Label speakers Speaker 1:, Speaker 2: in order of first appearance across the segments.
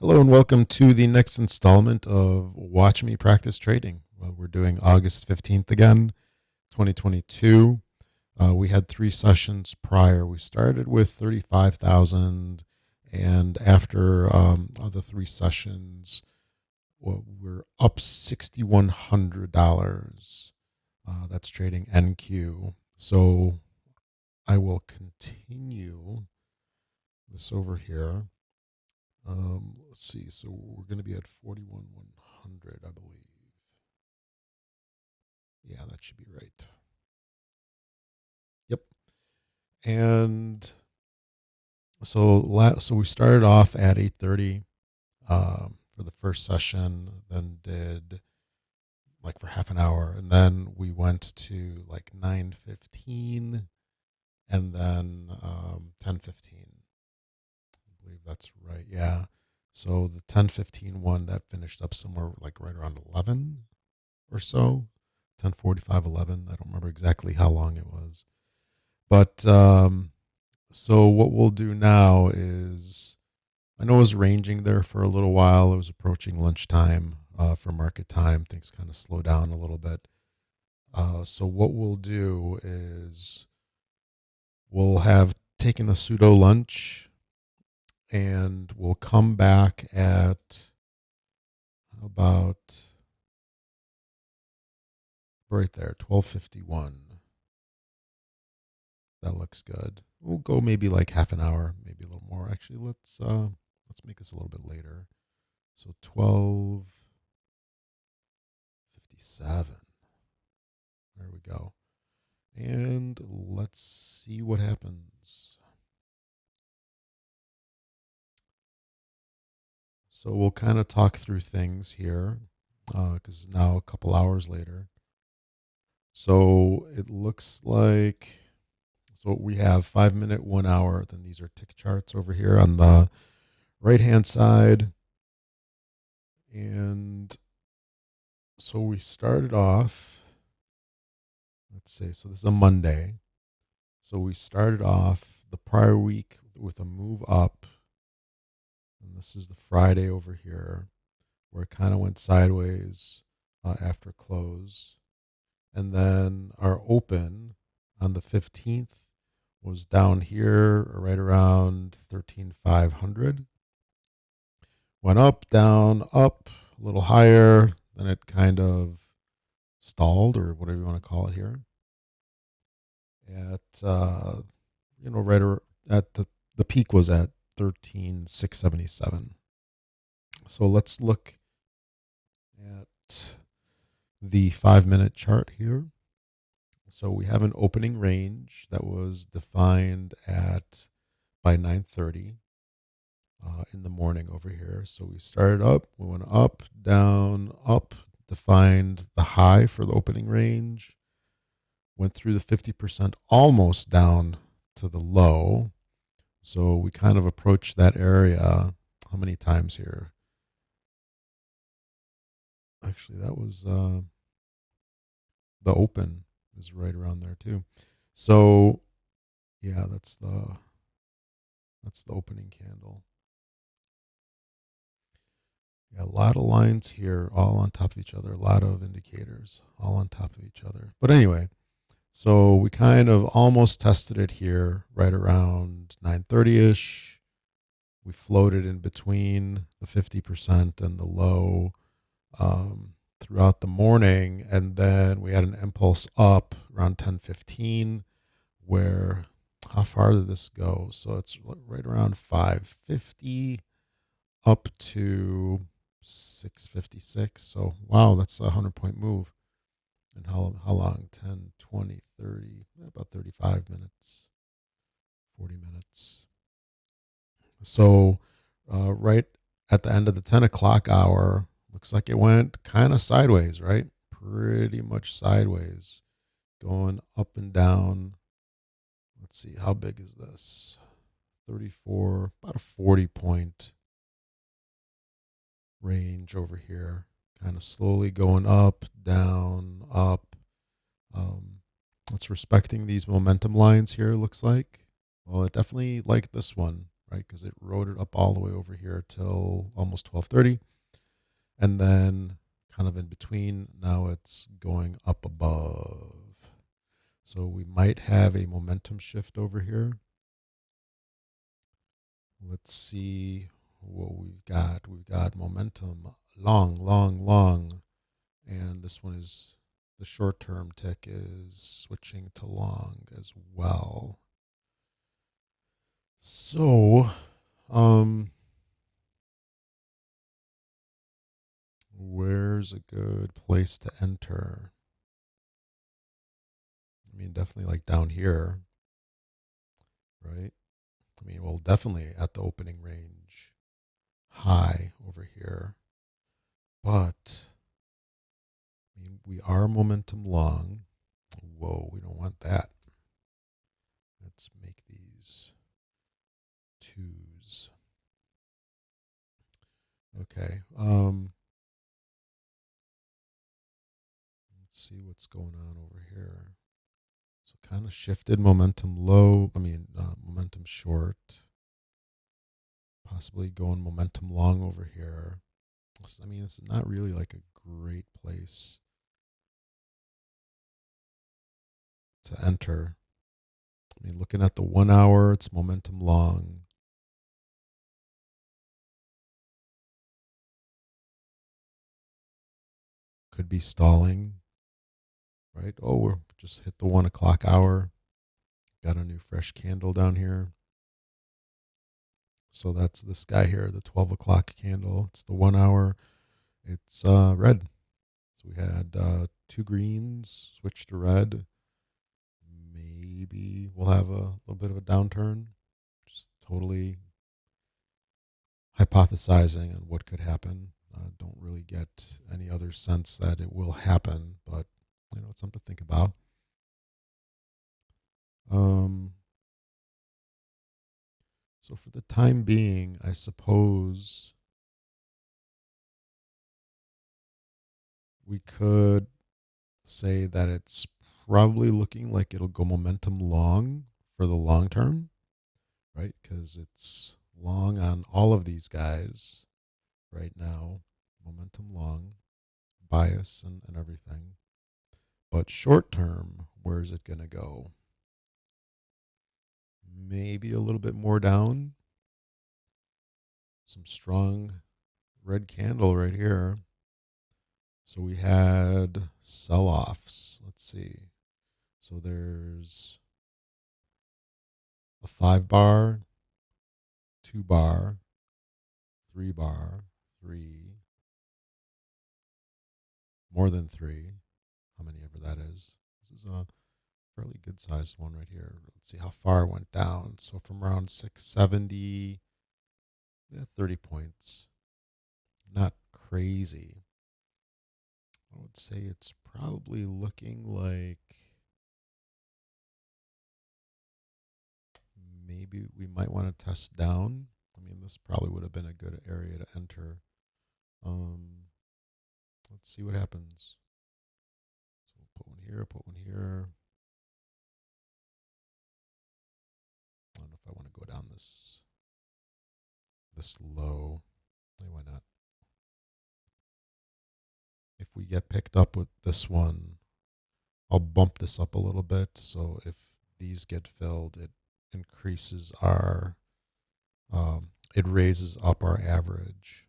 Speaker 1: Hello and welcome to the next installment of Watch Me Practice Trading. Well, we're doing August 15th again, 2022. We had three sessions prior. We started with 35,000, and after the three sessions, well, we're up $6,100. That's trading NQ. So I will continue this over here. Let's see. So we're going to be at 41,100, I believe. Yeah, that should be right. Yep. And so we started off at 8:30 for the first session, then did like for half an hour, and then we went to like 9:15, and then 10:15. I believe that's right. Yeah. So the 10:15 one that finished up somewhere like right around 11 or so, 10:45, 11. I don't remember exactly how long it was. But so what we'll do now is, I know it was ranging there for a little while. It was approaching lunchtime for market time. Things kind of slow down a little bit. So what we'll do is we'll have taken a pseudo lunch and we'll come back at about right there, 12:51. That looks good. We'll go maybe like half an hour, maybe a little more. Actually, let's make this a little bit later. So 12:57. There we go. And let's see what happens. So we'll kind of talk through things here because now a couple hours later. So it looks like, so we have 5 minute, 1 hour. Then these are tick charts over here on the right hand side. And so we started off, let's say, so this is a Monday. So we started off the prior week with a move up. And this is the Friday over here where it kind of went sideways after close. And then our open on the 15th was down here right around 13,500. Went up, down, up, a little higher. Then it kind of stalled, or whatever you want to call it here, at right at the peak was at 13,677. So let's look at the 5 minute chart here. So we have an opening range that was defined at by 9:30 in the morning over here. So we started up, we went up, down, up, defined the high for the opening range, went through the 50%, almost down to the low. So we kind of approached that area. How many times here? Actually, that was the open is right around there too. So yeah, that's the opening candle. Yeah, a lot of lines here, all on top of each other. A lot of indicators, all on top of each other. But anyway, so we kind of almost tested it here, right around 9:30ish. We floated in between the 50% and the low throughout the morning, and then we had an impulse up around 10:15. Where, how far did this go? So it's right around 550 up to 656. So wow, that's a 100 point move. And how long? 10, 20, 30, about 35 minutes, 40 minutes. So right at the end of the 10 o'clock hour, looks like it went kind of sideways, right? Pretty much sideways, going up and down. Let's see, how big is this? 34, about a 40 point range over here, kind of slowly going up, down, up. It's respecting these momentum lines here, looks like. Well, it definitely liked this one. right? Because it rode it up all the way over here till almost 12:30, and then kind of in between, now it's going up above. So we might have a momentum shift over here. Let's see what we've got. We've got momentum long, long, long. And this one is the short term tick is switching to long as well. So, where's a good place to enter? I mean, definitely like down here, right? I mean, well, definitely at the opening range, high over here. But, I mean, we are momentum long. Whoa, we don't want that. Let's make these twos. Okay. Let's see what's going on over here. So kind of shifted momentum low. Momentum short. Possibly going momentum long over here. I mean, it's not really like a great place to enter. I mean, looking at the 1 hour, it's momentum long. Could be stalling, right? Oh, we're just hit the 1 o'clock hour. Got a new fresh candle down here. So that's this guy here, the 12 o'clock candle. It's the 1 hour. It's red. So we had two greens, switch to red. Maybe we'll have a little bit of a downturn. Just totally hypothesizing on what could happen. Don't really get any other sense that it will happen, but it's something to think about. So for the time being, I suppose we could say that it's probably looking like it'll go momentum long for the long term, right? Because it's long on all of these guys right now, momentum long, bias and everything. But short term, where's it going to go? Maybe a little bit more down. Some strong red candle right here. So we had sell offs. Let's see. So there's a 5 bar, 2 bar, 3 bar, three, more than three, how many ever that is. This is a fairly good sized one right here. Let's see how far it went down. So from around 670, 30 points. Not crazy. I would say it's probably looking like maybe we might want to test down. I mean, this probably would have been a good area to enter. Let's see what happens. So we'll put one here, put one here. I don't know if I want to go down this low. Why not? If we get picked up with this one, I'll bump this up a little bit. So if these get filled, it increases our, it raises up our average.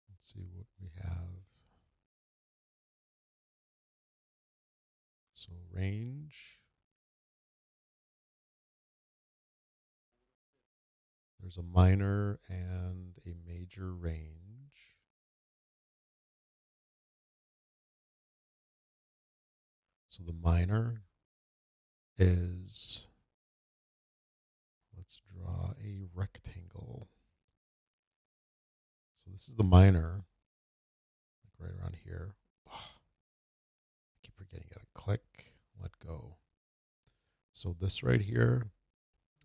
Speaker 1: Let's see what we have. So range. There's a minor and a major range. So the minor is, let's draw a rectangle. So this is the minor, like right around here. Oh, I keep forgetting, you gotta click, let go. So this right here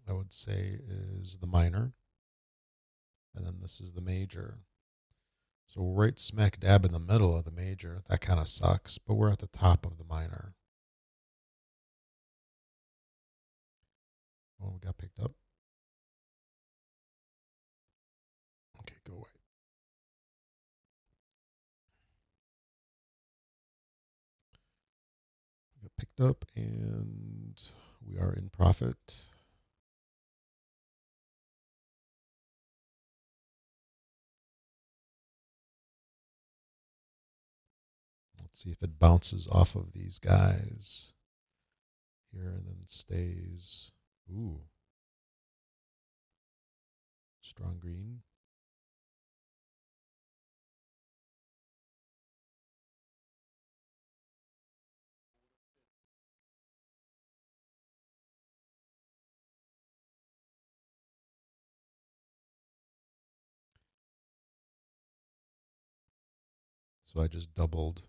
Speaker 1: I would say, is the minor, and then this is the major. So we're right smack dab in the middle of the major. That kind of sucks, but we're at the top of the minor. Oh, we got picked up. Okay, go away. We got picked up, and we are in profit. Let's see if it bounces off of these guys here and then stays. Ooh, strong green. So I just doubled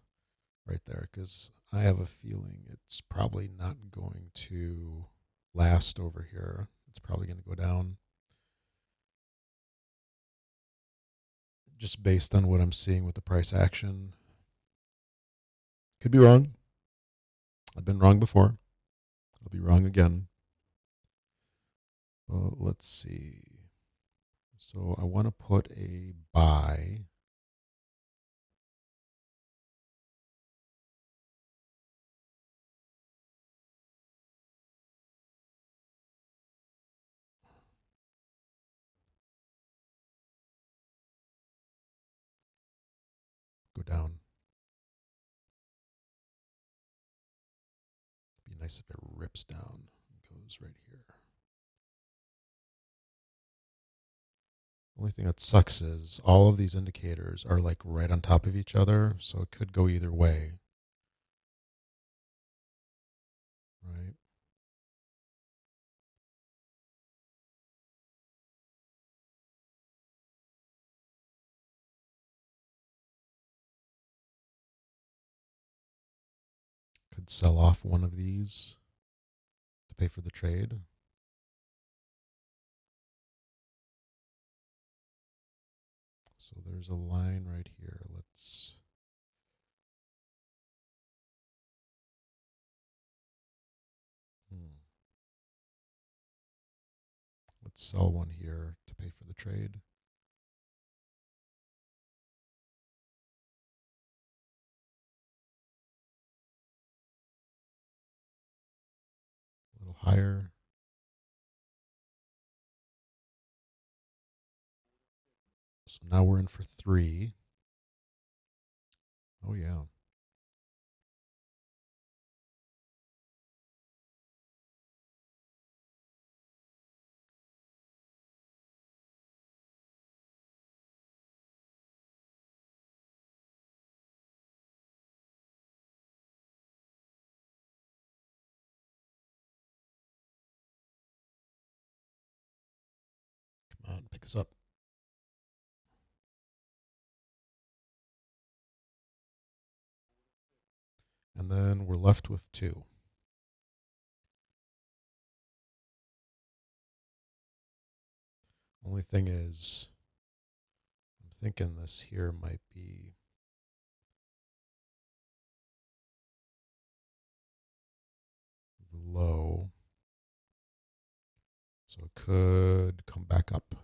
Speaker 1: right there because I have a feeling it's probably not going to last over here. It's probably going to go down just based on what I'm seeing with the price action. Could be wrong. I've been wrong before. I'll be wrong again. Well, let's see. So I want to put a buy. Go down. Be nice if it rips down and goes right here. Only thing that sucks is all of these indicators are like right on top of each other, so it could go either way, right? Could sell off one of these to pay for the trade. So there's a line right here. Let's let's sell one here to pay for the trade. A little higher. So now we're in for 3. Oh yeah. Come on, pick us up. And then we're left with 2. Only thing is, I'm thinking this here might be low. So it could come back up.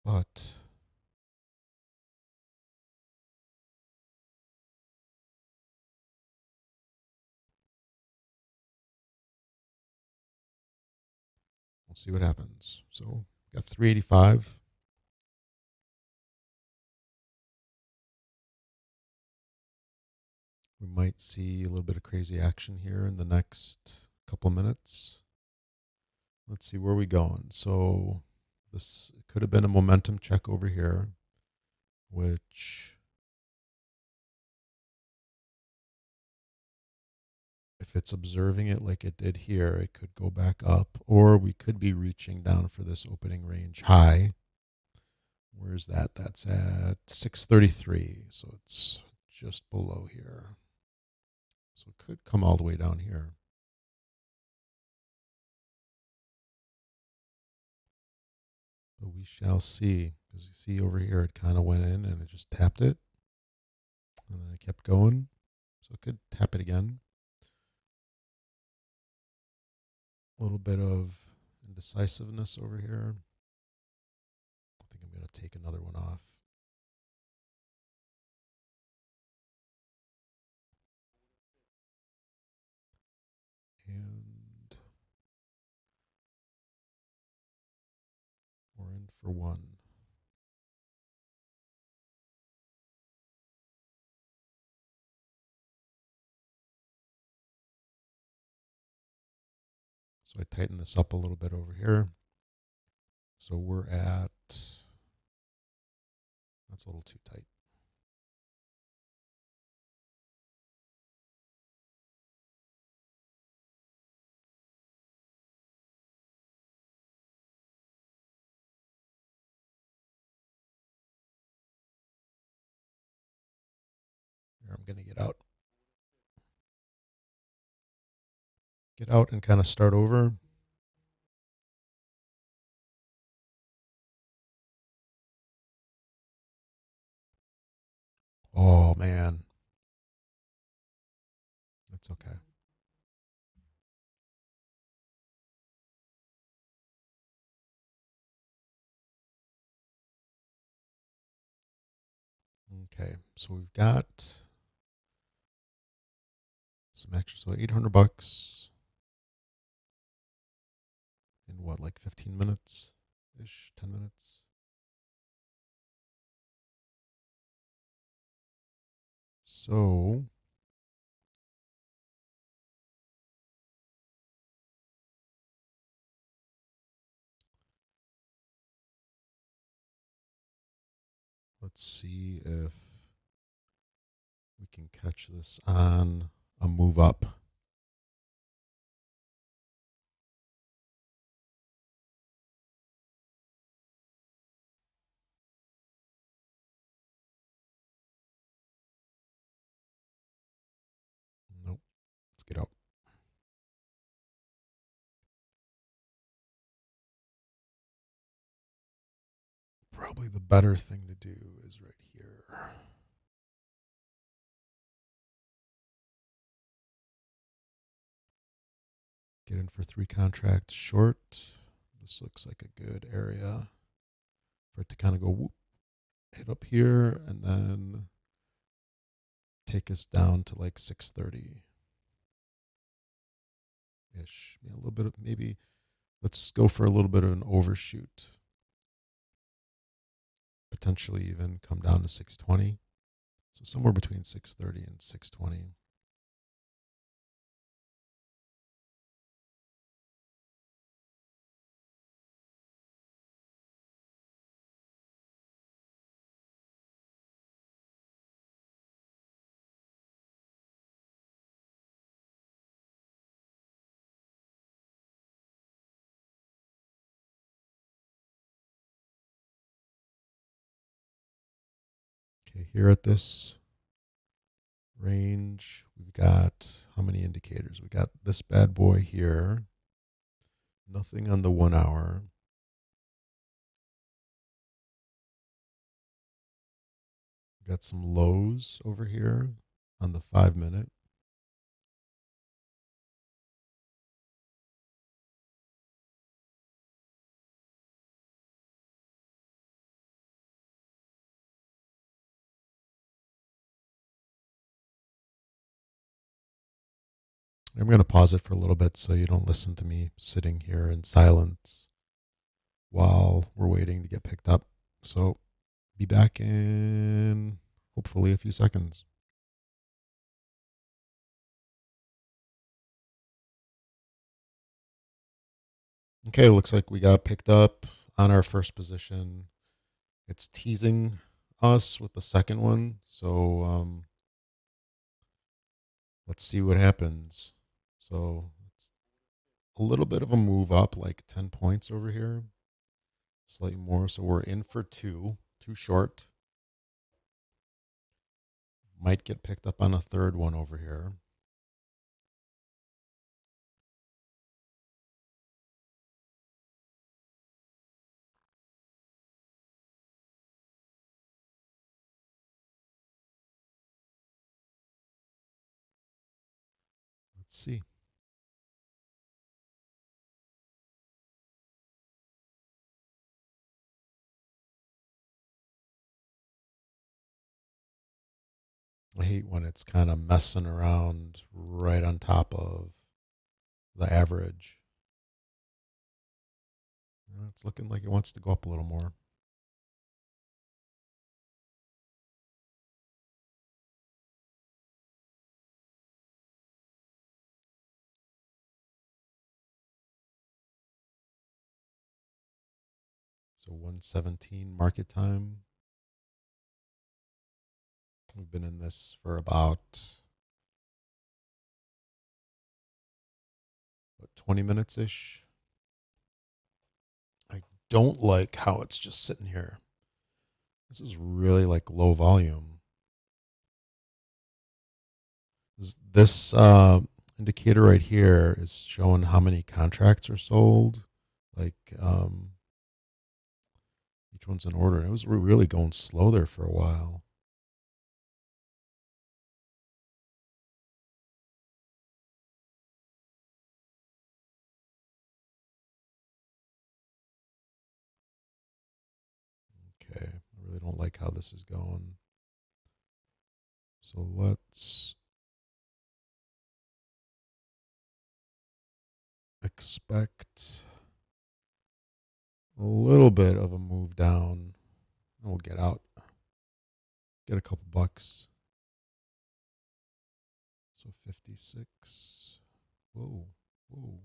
Speaker 1: But we'll see what happens. So got 385. We might see a little bit of crazy action here in the next couple minutes. Let's see where we going. So this could have been a momentum check over here, which if it's observing it like it did here, it could go back up, or we could be reaching down for this opening range high. Where's that? That's at 633. So it's just below here. So it could come all the way down here. We shall see. Because you see over here, it kind of went in and it just tapped it. And then it kept going. So it could tap it again. A little bit of indecisiveness over here. I think I'm going to take another one off. And we're in for one. So I tighten this up a little bit over here. So we're at, that's a little too tight. Here, I'm going to get out. Get out and kind of start over. Oh, man. That's okay. Okay, so we've got some extra. So $800 in what, like 15 minutes ish, 10 minutes. So let's see if we can catch this on a move up. Nope. Let's get out. Probably the better thing to do is right here. Get in for 3 contracts short. This looks like a good area for it to kind of go whoop, hit up here, and then take us down to like 630 ish. Yeah, a little bit of maybe. Let's go for a little bit of an overshoot. Potentially even come down to 620. So somewhere between 630 and 620. Okay, here at this range, we've got how many indicators? We got this bad boy here. Nothing on the 1 hour. We got some lows over here on the 5 minute. I'm going to pause it for a little bit so you don't listen to me sitting here in silence while we're waiting to get picked up. So be back in hopefully a few seconds. Okay, looks like we got picked up on our first position. It's teasing us with the second one. So let's see what happens. So it's a little bit of a move up, like 10 points over here, slightly more. So we're in for two short. Might get picked up on a third one over here. Let's see. I hate when it's kind of messing around right on top of the average. It's looking like it wants to go up a little more. So 117 market time. We've been in this for about 20 minutes ish. I don't like how it's just sitting here. This is really like low volume. This indicator right here is showing how many contracts are sold. Like each one's in order. And it was really going slow there for a while. Okay, I really don't like how this is going. So let's expect a little bit of a move down, and we'll get out, get a couple bucks. So 56. Whoa, whoa.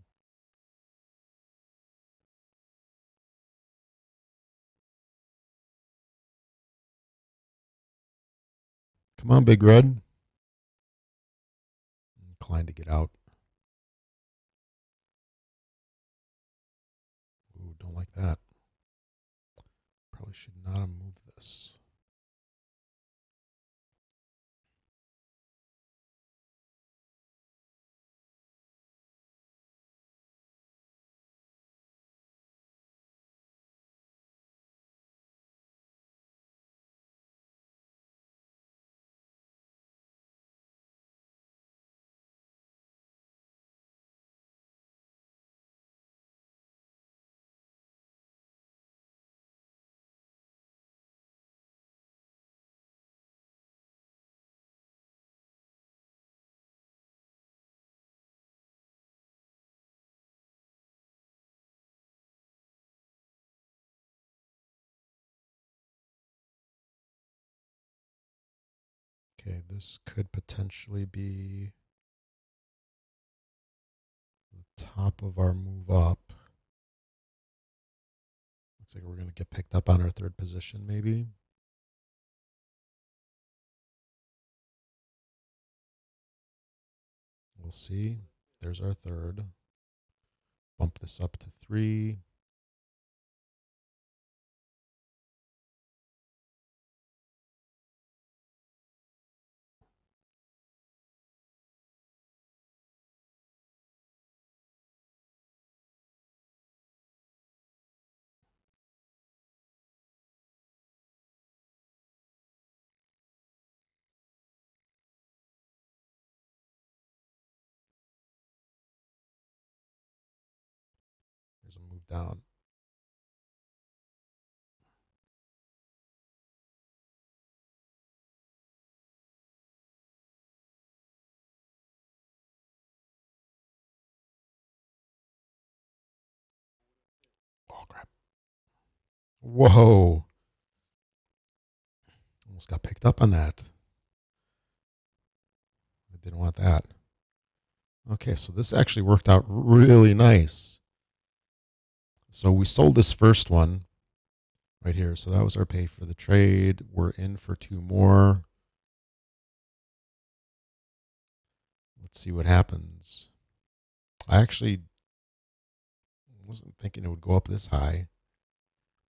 Speaker 1: Come on, Big Red. I'm inclined to get out. Ooh, don't like that. Probably should not have moved this. Okay, this could potentially be the top of our move up. Looks like we're going to get picked up on our third position, maybe. We'll see. There's our third. Bump this up to 3. There's a move down. Oh, crap. Whoa. Almost got picked up on that. I didn't want that. Okay, so this actually worked out really nice. So we sold this first one right here. So that was our pay for the trade. We're in for 2 more. Let's see what happens. I actually wasn't thinking it would go up this high,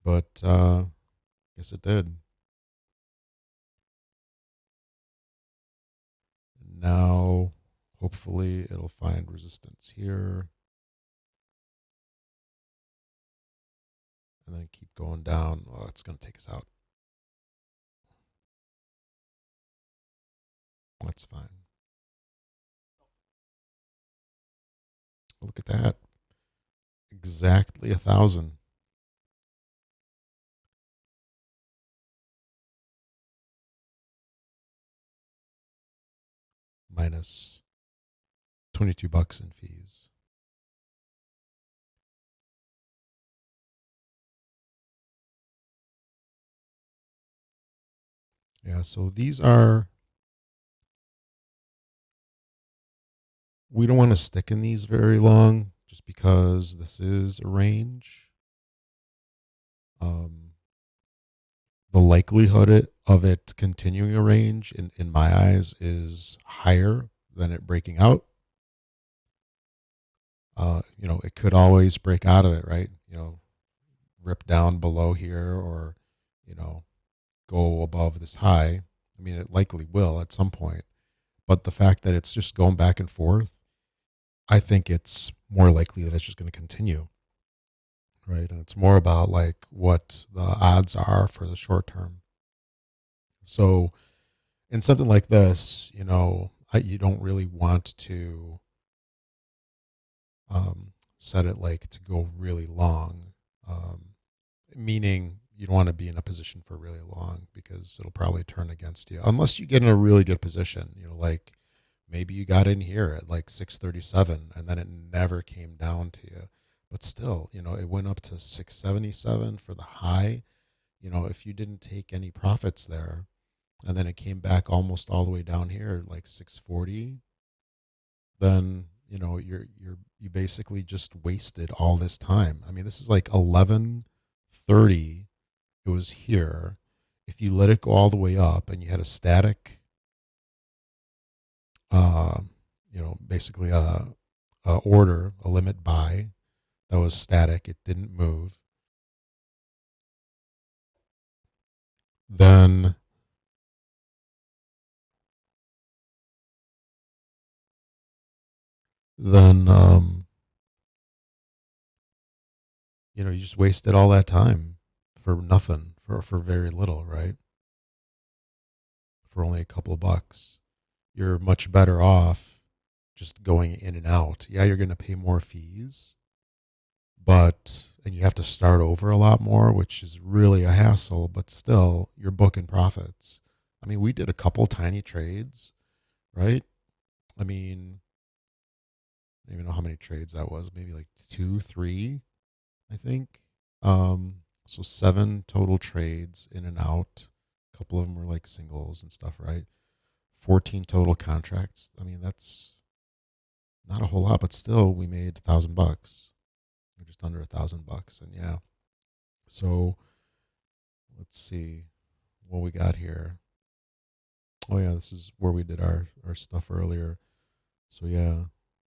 Speaker 1: but guess it did. Now, hopefully, it'll find resistance here. And then keep going down. Oh, it's going to take us out. That's fine. Look at that. Exactly 1,000. Minus $22 in fees. Yeah, so these are, we don't want to stick in these very long just because this is a range. Um, the likelihood of it continuing a range in my eyes is higher than it breaking out. It could always break out of it, right? Rip down below here or, you know, go above this high. I mean, it likely will at some point. But the fact that it's just going back and forth, I think it's more likely that it's just going to continue, right? And it's more about like what the odds are for the short term. So in something like this, you don't really want to set it like to go really long, meaning you don't want to be in a position for really long because it'll probably turn against you unless you get in a really good position. Like maybe you got in here at like 637 and then it never came down to you, but still, it went up to 677 for the high. If you didn't take any profits there and then it came back almost all the way down here like 640, then you basically just wasted all this time. I mean, this is like 11:30. It was here. If you let it go all the way up and you had a static, uh, basically a order, a limit buy that was static, it didn't move. Then then you just wasted all that time for nothing, for very little, right? For only a couple of bucks. You're much better off just going in and out. Yeah, you're going to pay more fees, and you have to start over a lot more, which is really a hassle, but still you're booking profits. I mean, we did a couple tiny trades, right? I mean, I don't even know how many trades that was, maybe like two, three, I think. So 7 total trades in and out. A couple of them were like singles and stuff, right? 14 total contracts. I mean, that's not a whole lot, but still we made $1,000, just under $1,000. And yeah, so let's see what we got here. Oh yeah, this is where we did our stuff earlier. So yeah,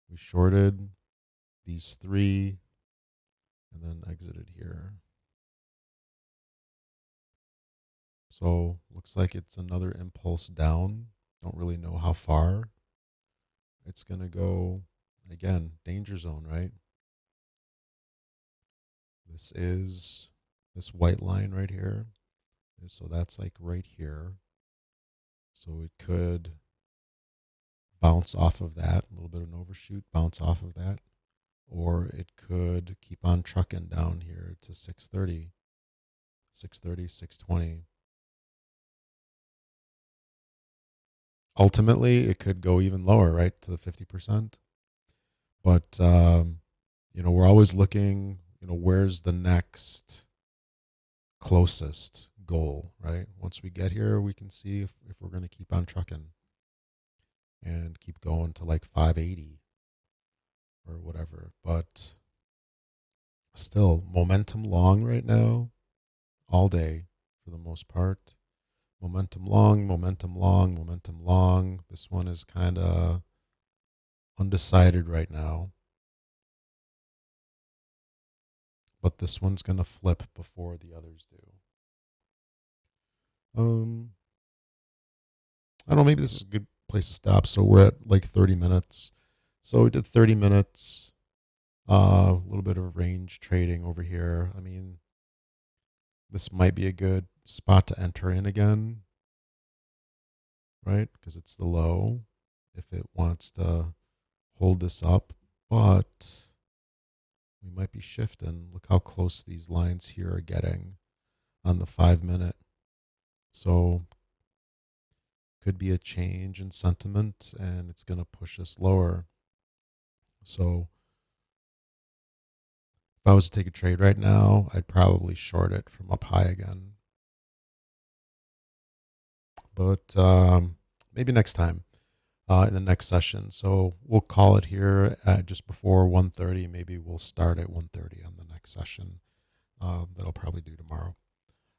Speaker 1: we shorted these 3 and then exited here. So looks like it's another impulse down. Don't really know how far it's gonna go. Again, danger zone, right? This is this white line right here. So that's like right here. So it could bounce off of that, a little bit of an overshoot, bounce off of that, or it could keep on trucking down here to 630, 630, 620. Ultimately, it could go even lower, right, to the 50%. But, we're always looking, where's the next closest goal, right? Once we get here, we can see if we're going to keep on trucking and keep going to like 580 or whatever. But still, momentum long right now, all day for the most part. Momentum long, momentum long, momentum long. This one is kind of undecided right now. But this one's going to flip before the others do. I don't know, maybe this is a good place to stop. So we're at like 30 minutes. So we did 30 minutes, a little bit of range trading over here. I mean, this might be a good spot to enter in again, right? Because it's the low. If it wants to hold this up, but we might be shifting. Look how close these lines here are getting on the 5 minute. So could be a change in sentiment and it's going to push us lower. So if I was to take a trade right now, I'd probably short it from up high again. But maybe next time in the next session. So we'll call it here at just before 1:30. Maybe we'll start at 1:30 on the next session. That'll probably do tomorrow.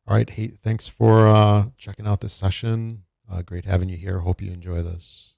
Speaker 1: All right. Hey, thanks for checking out this session. Great having you here. Hope you enjoy this.